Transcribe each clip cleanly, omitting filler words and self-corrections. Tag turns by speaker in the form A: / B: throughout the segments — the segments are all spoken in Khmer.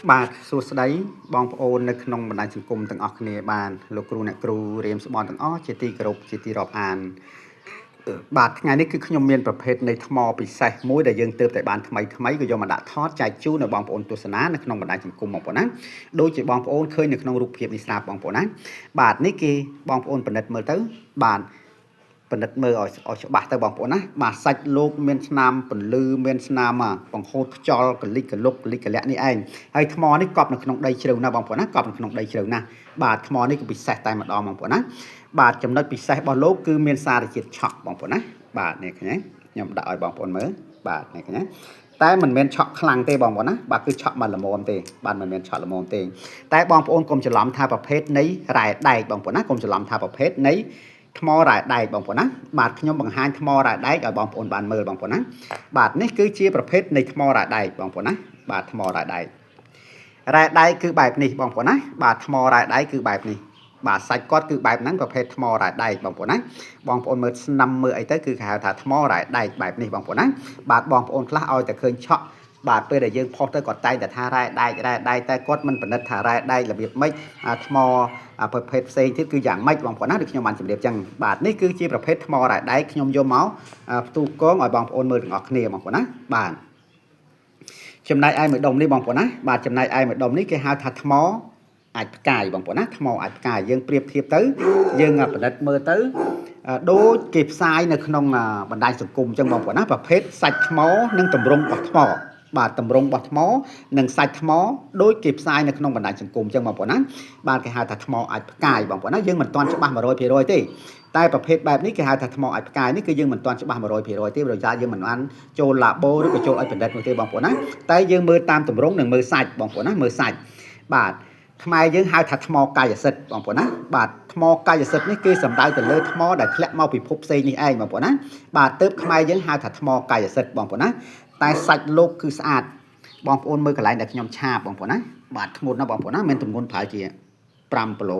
A: បាទសួស្តីបងប្អូននៅក្នុងបណ្ដាញសង្គមទាំងអស់គ្នាបានលោកគ្រូអ្នកគ្រូរៀមស្បនទាំងអស់ជាទីគោរពជាទីរាប់អានបាទថ្ងៃនេះគឺខ្ញុំមានប្រភេទនៃថ្មពិសេសមួយដែលយើងទើបតែបានថ្មីក៏យកមកដាក់ថតចែកជូនដល់បងប្អូនទស្សនានៅក្នុងបណ្ដាញសង្គមបងប្អូនណាដូចជាបងប្អូនឃើញនៅក្នុងរូបភាពនេះស្រាប់បងប្អូនណាបាទនេះគេបងប្អូនពិនិត្យមើលទៅបាទពិនិត្យមើលឲ្យច្បាស់ទៅបងប្អូនណាបាទសាច់លោកមានស្នាមពន្លឺមានស្នាមបង្ហូតខ្យល់កលិចកលុកកលិចកលាក់នេះឯងហើយថ្មនេះកប់នៅក្នុងដីជ្រៅណាបងប្អូនណាកប់នៅក្នុងដីជ្រៅណាបាទថ្មនេះគឺពិសេសតែម្ដងបងប្អូនណាបាទចំណុចពិសេសរបស់លោកគឺមានសារជាតិឆក់បងប្អូនណាបាទនេះឃើញខ្ញុំដាក់ឲ្យបងប្អូនមើលបាទនេះឃើញតែមិនមែនឆក់ខ្លាំងទេបងប្អូនណាបាទគឺឆក់មកល្មមទេបាទមិនមែនឆក់ល្មមទេតែបងប្អូនកុំច្រឡំថាប្រភេទនៃរ៉ែដែកបងប្អូនណាកុំច្រឡំថាប្រភេទនៃថ្មរ៉ែដែកបងប្អូនណាបាទខ្ញុំបង្ហាញថ្មរ៉ែដែកឲ្យបងប្អូនបានមើលបងប្អូនណាបាទនេះគឺជាប្រភេទនៃថ្មរ៉ែដែកបងប្អូនណាបាទថ្មរ៉ែដែករ៉ែដែកគឺបែបនេះបងប្អូនណាបាទថ្មរ៉ែដែកគឺបែបនេះបាទសាច់គាត់គឺបែបហ្នឹងប្រភេទថ្មរ៉ែដែកបងប្អូនណាបងប្អូនមើលស្នឹមមើលអីទៅគឺគេហៅថាថ្មរ៉ែដែកបែបនេះបងប្អូនណាបាទបងប្អូនខ្លះឲ្យតែឃើញឆក់បាទពេលដែលយើងផុសទៅគាត់តែងតែថារ៉ែដែកតែគាត់មិនពិនិត្យថារ៉ែដែករបៀបម៉េចថ្មប្រភេទផ្សេងទៀតគឺយ៉ាងម៉េចបងប្អូនណាដូចខ្ញុំបានជម្រាបចឹងបាទនេះគឺជាប្រភេទថ្មរ៉ែដែកខ្ញុំយកមកផ្ទុះកងឲ្យបងប្អូនមើលទាំងអស់គ្នាបងប្អូនណាបាទចំណែកឯមួយដុំនេះបងប្អូនណាបាទចំណែកឯមួយដុំនេះគេហៅថាថ្មអាចផ្កាយបងប្អូនណាថ្មអាចផ្កាយយើងប្រៀបធៀបទៅយើងពិនិត្យមើលទៅដូចគេផ្សាយនៅក្នុងបណ្ដាញសង្គមអញ្ចឹងបងប្អូនណាប្រភេទសាច់ថ្មនិងតម្រង់របស់ថ្មបាទតម្រង់របស់ថ្មនិងសាច់ថ្មដូចគេផ្សាយនៅក្នុងបណ្ដាញសង្គមអញ្ចឹងបងប្អូនណាបាទគេហៅថាថ្មអាចផ្កាយបងប្អូនណាយើងមិនទាន់ច្បាស់ 100%ទេតែប្រភេទបែបនេះគេហៅថាថ្មអាចផ្កាយនេះគឺយើងមិនទាន់ច្បាស់ 100% ទេដោយសារយើងមិនបានចូល labo ឬក៏ចូលឲ្យបណ្ឌិតនោះទេបងប្អូនណាតែយើងមើលតាមតម្រង់និងមើលសាច់បងប្អូនណាមើលសាច់បាទខ្មែរយើងហៅថាថ្មកាយសិទ្ធិបងប្អូនណាបាទថ្មកាយសិទ្ធិនេះគឺសំដៅទៅលើថ្មដែលធ្លាក់មកពិភពផ្សេងនេះឯងបងប្អូនណាបាទទើបខ្មែរយើងហៅថាថ្មកាយសិទ្ធិបងប្អូនណាតែសាច់លោកគឺស្អាតបងប្អូនមើលកន្លែងដែលខ្ញុំឆាបបងប្អូនណាបាទធ្ងន់ណាបងប្អូនណាមានទម្ងន់ប្រហែលជា5គីឡូ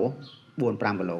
A: 4-5គីឡូ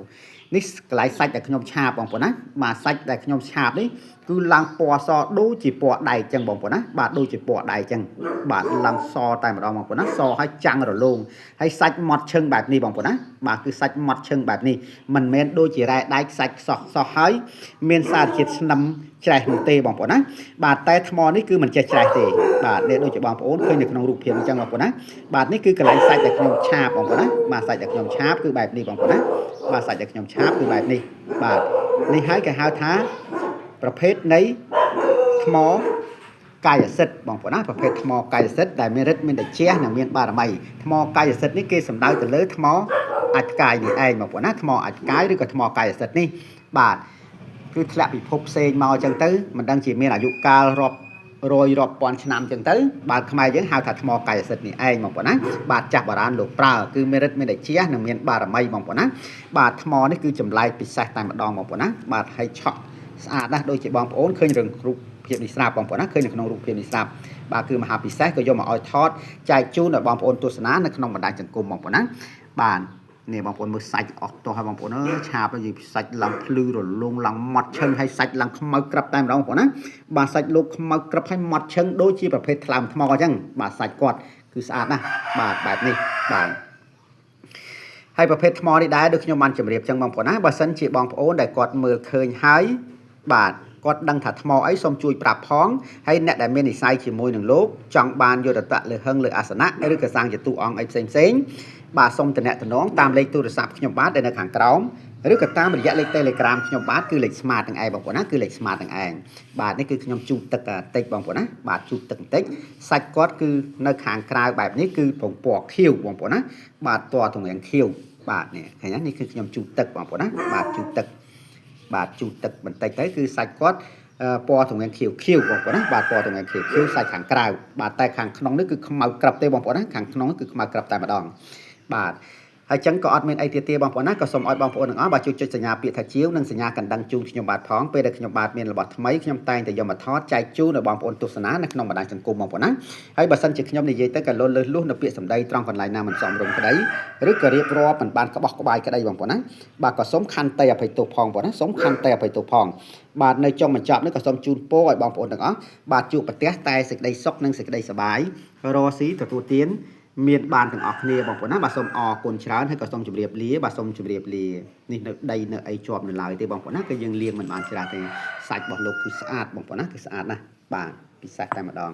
A: នេះកន្លែងសាច់ដែលខ្ញុំឆាបបងប្អូនណាបាទសាច់ដែលខ្ញុំឆាបនេះគឺឡើងពណ៌សដូចជាពណ៌ដែកចឹងបងប្អូនណាបាទដូចជាពណ៌ដែកចឹងបាទឡើងសតែម្ដងបងប្អូនណាសហើយចាំងរលោងហើយសាច់ម៉ត់ឈឹងបែបនេះបងប្អូនណាបាទគឺសាច់ម៉ត់ឈឹងបែបនេះមិនមែនដូចជារ៉ែដែកសាច់សោះហើយមានសារជាតិស្នឹមច្រេះនោះទេបងប្អូនណាបាទតែថ្មនេះគឺមិនចេះច្រេះទេបាទនេះដូចជាបងប្អូនឃើញនៅក្នុងរូបភាពអញ្ចឹងបងប្អូនណាបាទនេះគឺកន្លែងសាច់ដែលខ្ញុំឆាបបងប្អូនណាបាទសាច់ដែលខ្ញុំឆាបគឺបែបនេះបងប្អូនណាបាទសាច់ដែលខ្ញុំឆាបគឺបែបនេះបាទនេះហើយគេហៅថាប្រភេទនៃថ្មកាយសិទ្ធិបងប្អូនណាប្រភេទថ្មកាយសិទ្ធិដែលមានฤทธิ์មានតេជះនិងមានបារមីថ្មកាយសិទ្ធិនេះគេសំដៅទៅលើថ្មអាចផ្កាយនេះឯងបងប្អូនណាថ្មអាចផ្កាយឬក៏ថ្មកាយសិទ្ធិនេះបាទគឺធ្លាក់ពិភពផ្សេងមកអញ្ចឹងទៅមិនដឹងជាមានអាយុកាលរាប់រយរាប់ពាន់ឆ្នាំអញ្ចឹងទៅបាទខ្មែរយើងហៅថាថ្មកាយសិទ្ធិនេះឯងបងប្អូនណាបាទចាស់បុរាណលោកប្រើគឺមានฤทธิ์មានតេជះនិងមានបារមីបងប្អូនណាបាទថ្មនេះគឺចម្លែកពិសេសតែម្ដងបងប្អូនណាបាទហើយឆក់ស្អាតណាស់ដូចជាបងប្អូនឃើញរឿងរូបភាពនេះស្រាប់បងប្អូនណាឃើញនៅក្នុងរូបភាពនេះស្រាប់បាទគឺមហាពិសេសក៏យកមកឲ្យថតចែកជូនដល់បងប្អូនទស្សនានៅក្នុងបណ្ដាញសង្គមបងប្អូនណាបាទនេះបងប្អូនមើលសាច់អស់ទាស់ហើយបងប្អូនអើយឆាបហើយសាច់ឡើងភ្លឺរលោងឡើងម៉ត់ឈឹងហើយសាច់ឡើងខ្មៅក្រាប់តែម្ដងបងប្អូនណាបាទសាច់លោកខ្មៅក្រាប់ហើយម៉ត់ឈឹងដូចជាប្រភេទថ្លើមថ្មអញ្ចឹងបាទសាច់គាត់គឺស្អាតណាស់បាទបែបនេះបាទហើយប្រភេទថ្មនេះដែរដូចខ្ញុំបានជម្រាបចឹងបងប្អូនណាបើសិនជាបងប្អូនដែលគាត់មើលឃើញហើយបាទគាត់ដឹងថាថ្មអីសូមជួយប្រាប់ផងហើយអ្នកដែលមាននិស្ស័យជាមួយនឹងលោកចង់បានយុទ្ធតៈលើហឹងលើអាសនៈឬក៏សាងជាតួអង្គអីផ្សេងបាទសូមតំណែងតាមលេខទូរស័ព្ទខ្ញុំបាទដែលនៅខាងក្រោមឬក៏តាមរយៈលេខ Telegram ខ្ញុំបាទគឺលេខ Smart ទាំងឯងបងប្អូនណាគឺលេខ Smart ទាំងឯងបាទនេះគឺខ្ញុំជូតទឹកបន្តិចបងប្អូនណាបាទជូតទឹកបន្តិចសាច់គាត់គឺនៅខាងក្រៅបែបនេះគឺពណ៌ខៀវបងប្អូនណាបាទពណ៌ទងរាងខៀវបាទនេះឃើញនេះគឺខ្ញុំជូតទឹកបងប្អូនណាបាទជូតទឹកបន្តិចទៅគឺសាច់គាត់ពណ៌ទងរាងខៀវបងប្អូនណាបាទពណ៌ទងរាងខៀវសាច់ខាងក្រៅបាទតែខាងក្នុងនេះគឺខ្មៅក្រាប់ទេបងប្អូនណាខាងក្នុងគឺខ្មៅក្រាប់តែម្ដងបាទហើយចឹងក៏អត់មានអីទៀតទេបងប្អូនណាក៏សូមឲ្យបងប្អូនទាំងអស់បាទជួយចុចសញ្ញាពាក្យថាជាវនិងសញ្ញាកណ្ដឹងជូនខ្ញុំបាទផងពេលដែលខ្ញុំបាទមានរបស់ថ្មីខ្ញុំតែងតែយកមកថតចែកជូនដល់បងប្អូនទស្សនានៅក្នុងបណ្ដាញសង្គមបងប្អូនណាហើយបើសិនជាខ្ញុំនិយាយទៅក៏លលើសលួសនៅពាក្យសម្ដីត្រង់កន្លែងណាមិនសមរម្យក្តីឬក៏រៀបរាប់មិនបានក្បោះក្បាយក្តីបងប្អូនណាបាទក៏សូមខន្តីអភ័យទោសផងបងប្អូនណាសូមខន្តីអភ័យទោសផងបាទនៅចុងបញ្ចប់នេះក៏សូមជូនពរឲ្យបងប្អូនទាំងអស់បាទជួបប្រទះតែសេចក្តីសុខនិងសេចក្តីសប្បាយរកស៊ីទទួលទាន មានបានទាំងអស់គ្នាបងប្អូនណាបាទសូមអរគុណច្រើនហើយក៏សូមជម្រាបលាបាទសូមជម្រាបលានេះនៅដីនៅអីជាប់នៅឡើយទេបងប្អូនណាគឺយើងលាងមិនបានច្រើនទេសាច់របស់លោកគឺស្អាតបងប្អូនណាគឺស្អាតណាស់បាទពិសេសតែម្ដង